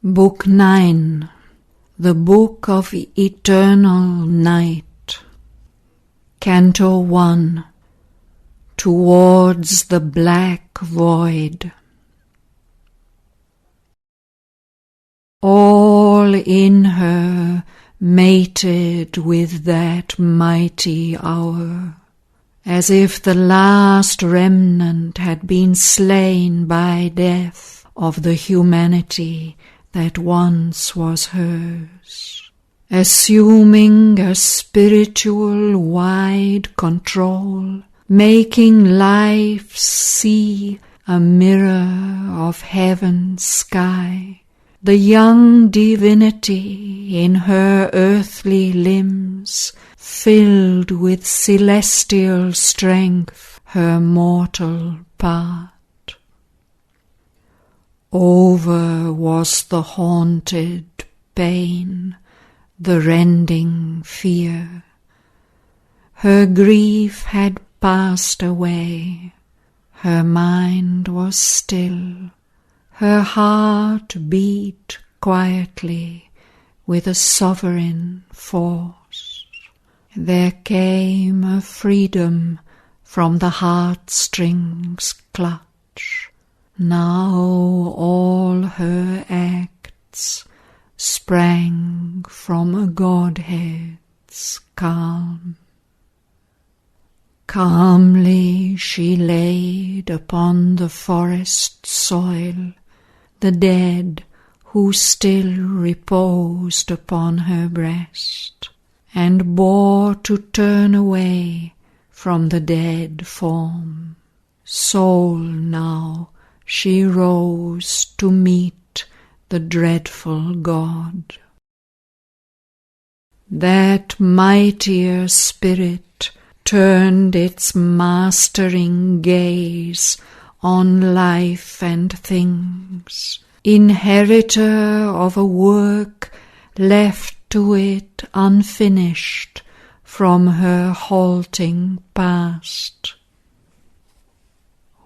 Book 9. The Book of Eternal Night. Canto 1. Towards the Black Void. All in her mated with that mighty hour, as if the last remnant had been slain by death of the humanity that once was hers, assuming a spiritual wide control, making life's sea a mirror of heaven's sky. The young divinity in her earthly limbs filled with celestial strength her mortal part. Over was the haunted pain, the rending fear. Her grief had passed away, her mind was still, her heart beat quietly with a sovereign force. There came a freedom from the heartstrings' clutch. Now all her acts sprang from a Godhead's calm. Calmly she laid upon the forest soil the dead who still reposed upon her breast, and bore to turn away from the dead form. Soul now she rose to meet the dreadful God. That mightier spirit turned its mastering gaze on life and things, inheritor of a work left to it unfinished from her halting past.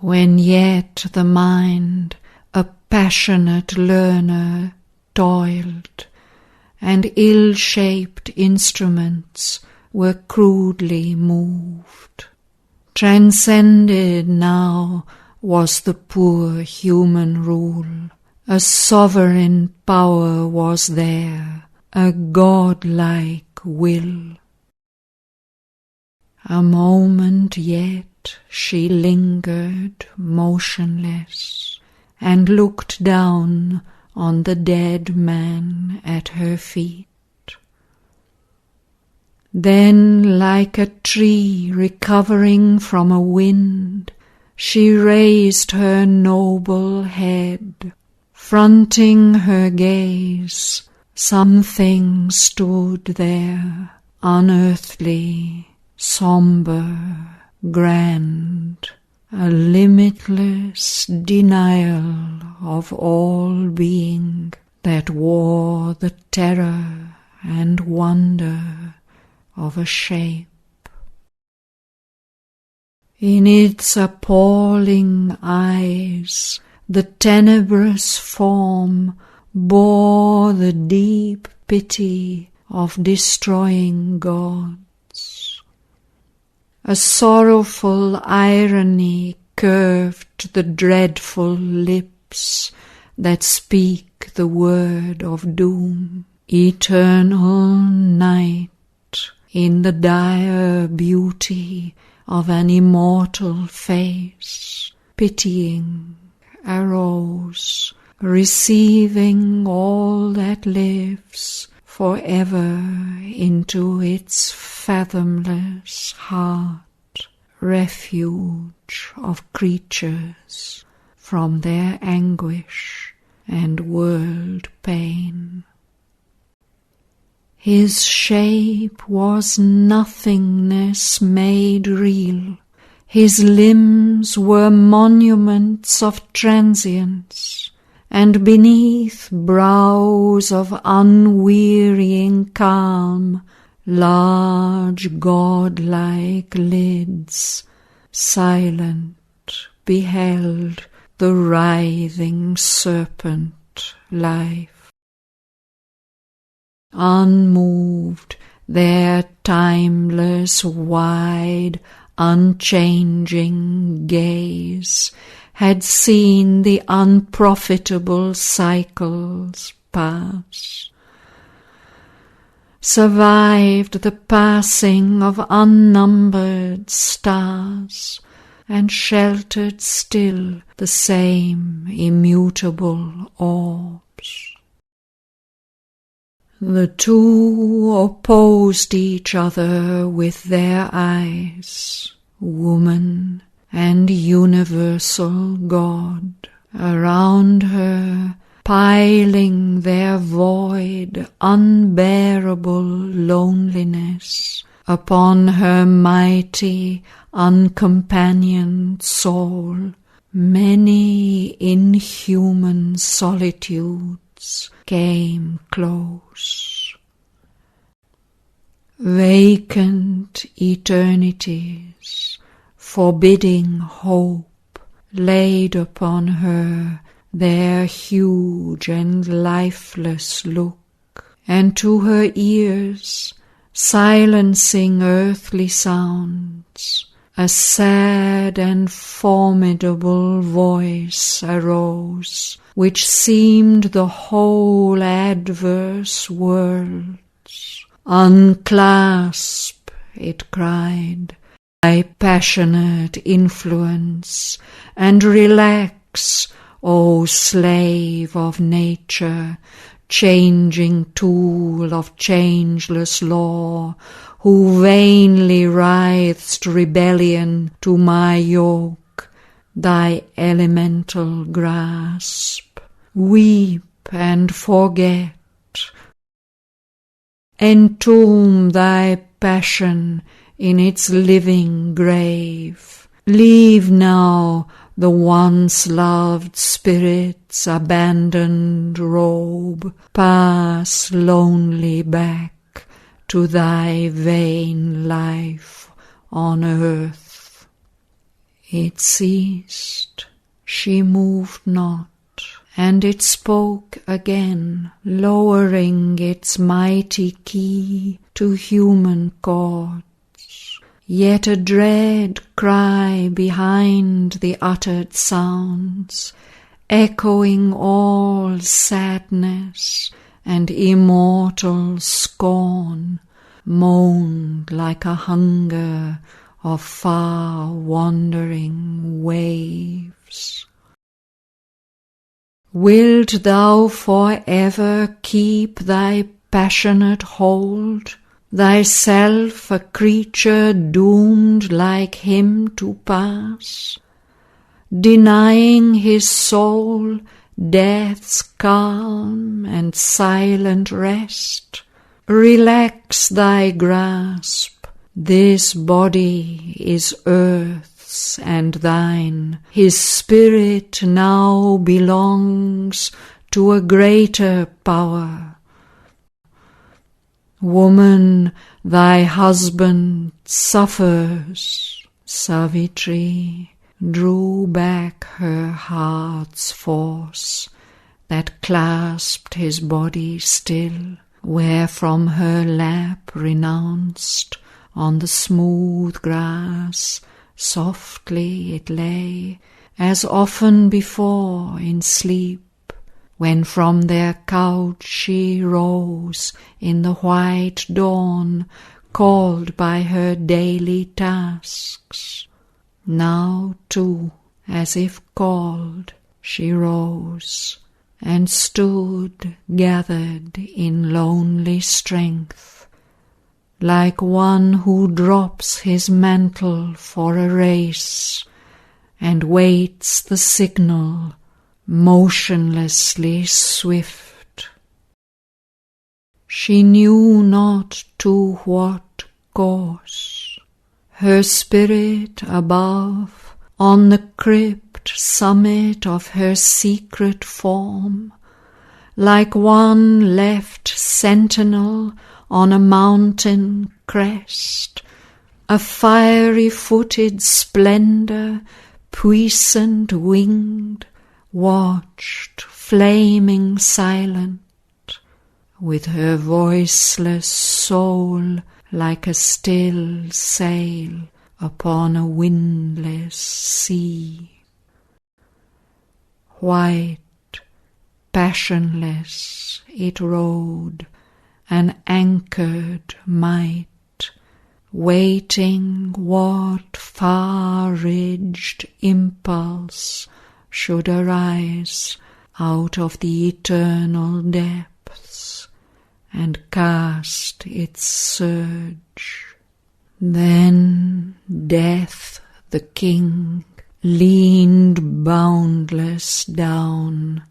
When yet the mind, a passionate learner, toiled, and ill-shaped instruments were crudely moved. Transcended now was the poor human rule. A sovereign power was there, a godlike will. A moment yet she lingered motionless, and looked down on the dead man at her feet. Then, like a tree recovering from a wind, she raised her noble head. Fronting her gaze, something stood there, unearthly, sombre, grand, a limitless denial of all being that wore the terror and wonder of a shape. In its appalling eyes, the tenebrous form bore the deep pity of destroying gods. A sorrowful irony curved the dreadful lips that speak the word of doom. Eternal night, in the dire beauty of an immortal face, pitying, arose, receiving all that lives forever into its fathomless heart, refuge of creatures from their anguish and world pain. His shape was nothingness made real. His limbs were monuments of transience, and beneath brows of unwearying calm, large godlike lids, silent, beheld the writhing serpent life. Unmoved, their timeless, wide, unchanging gaze had seen the unprofitable cycles pass, survived the passing of unnumbered stars, and sheltered still the same immutable orbs. The two opposed each other with their eyes, woman and universal God, around her, piling their void, unbearable loneliness upon her mighty, uncompanioned soul. Many inhuman solitudes came close. Vacant eternities, forbidding hope, laid upon her their huge and lifeless look, and to her ears, silencing earthly sounds, a sad and formidable voice arose, which seemed the whole adverse worlds. "Unclasp," it cried, "thy passionate influence, and relax, O slave of nature, changing tool of changeless law, who vainly writhest rebellion to my yoke, thy elemental grasp. Weep and forget. Entomb thy passion in its living grave. Leave now the once loved spirit's abandoned robe. Pass lonely back to thy vain life on earth." It ceased, she moved not, and it spoke again, lowering its mighty key to human chords. Yet a dread cry behind the uttered sounds, echoing all sadness and immortal scorn, moaned like a hunger of far-wandering waves. "Wilt thou for ever keep thy passionate hold, thyself a creature doomed like him to pass, denying his soul death's calm and silent rest? Relax thy grasp. This body is earth's and thine. His spirit now belongs to a greater power. Woman, thy husband suffers." Savitri drew back her heart's force that clasped his body still, where from her lap renounced on the smooth grass softly it lay, as often before in sleep, when from their couch she rose in the white dawn, called by her daily tasks. Now, too, as if called, she rose, and stood gathered in lonely strength, like one who drops his mantle for a race, and waits the signal, motionlessly swift. She knew not to what course. Her spirit above, on the crypt summit of her secret form, like one left sentinel on a mountain crest, a fiery-footed splendour, puissant winged, watched, flaming silent, with her voiceless soul like a still sail upon a windless sea. White, passionless, it rode, an anchored might, waiting what far-ridged impulse should arise out of the eternal depths and cast its surge. Then Death, the king, leaned boundless down,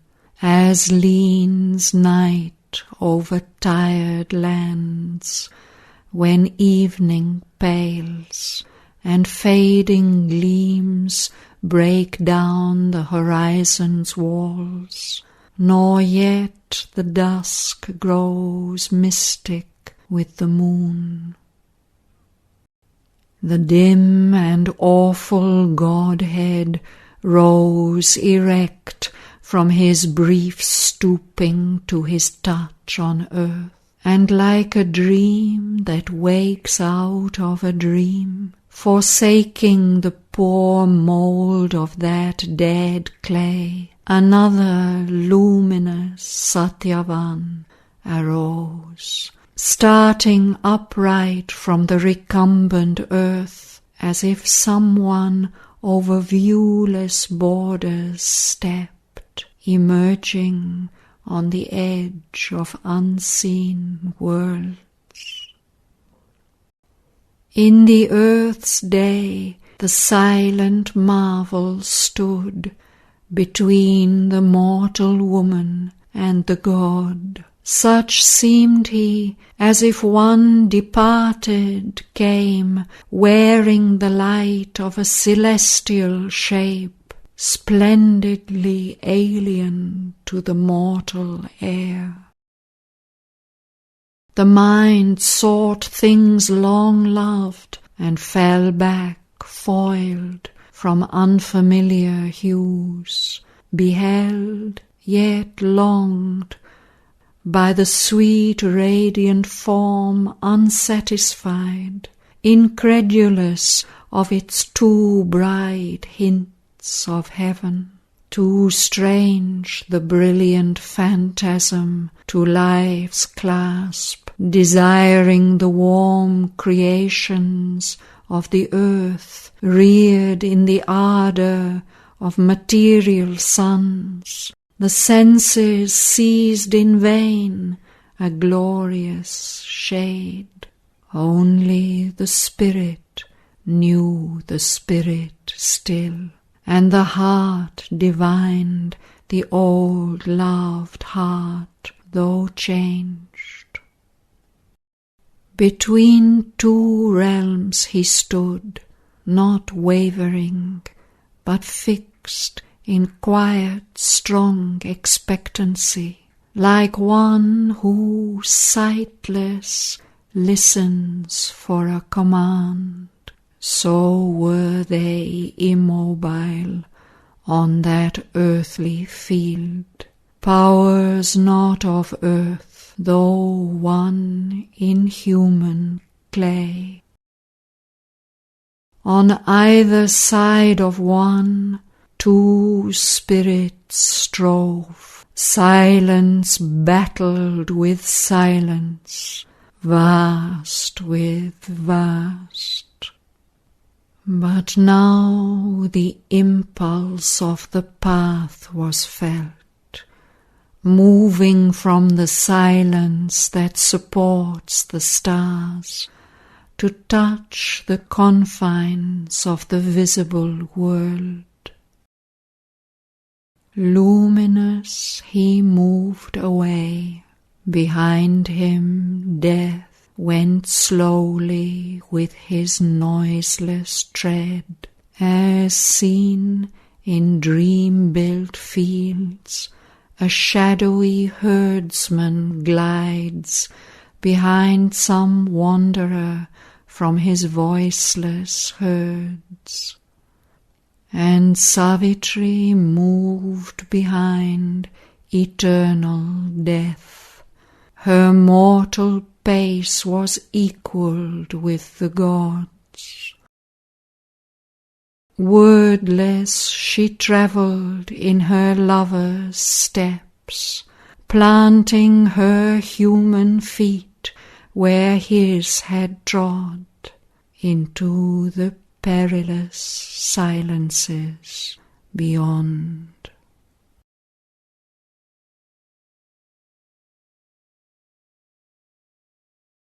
as leans night over tired lands, when evening pales and fading gleams break down the horizon's walls, nor yet the dusk grows mystic with the moon. The dim and awful Godhead rose erect from his brief stooping to his touch on earth, and like a dream that wakes out of a dream, forsaking the poor mould of that dead clay, another luminous Shraddhavan arose, starting upright from the recumbent earth, as if someone over viewless borders stepped, emerging on the edge of unseen worlds. In the earth's day the silent marvel stood between the mortal woman and the god. Such seemed he, as if one departed came, wearing the light of a celestial shape, splendidly alien to the mortal air. The mind sought things long loved, and fell back foiled from unfamiliar hues, beheld, yet longed, by the sweet radiant form unsatisfied, incredulous of its too bright hints of heaven. Too strange the brilliant phantasm to life's clasp, desiring the warm creations of the earth, reared in the ardour of material suns. The senses seized in vain a glorious shade. Only the spirit knew the spirit still, and the heart divined the old loved heart, though changed. Between two realms he stood, not wavering, but fixed in quiet, strong expectancy, like one who, sightless, listens for a command. So were they immobile on that earthly field, powers not of earth, though one in human clay. On either side of one, two spirits strove. Silence battled with silence, vast with vast. But now the impulse of the path was felt, moving from the silence that supports the stars, to touch the confines of the visible world. Luminous he moved away. Behind him death went slowly with his noiseless tread, as seen in dream-built fields a shadowy herdsman glides behind some wanderer from his voiceless herds. And Savitri moved behind eternal death, her mortal base was equalled with the gods. Wordless she travelled in her lover's steps, planting her human feet where his had trod, into the perilous silences beyond.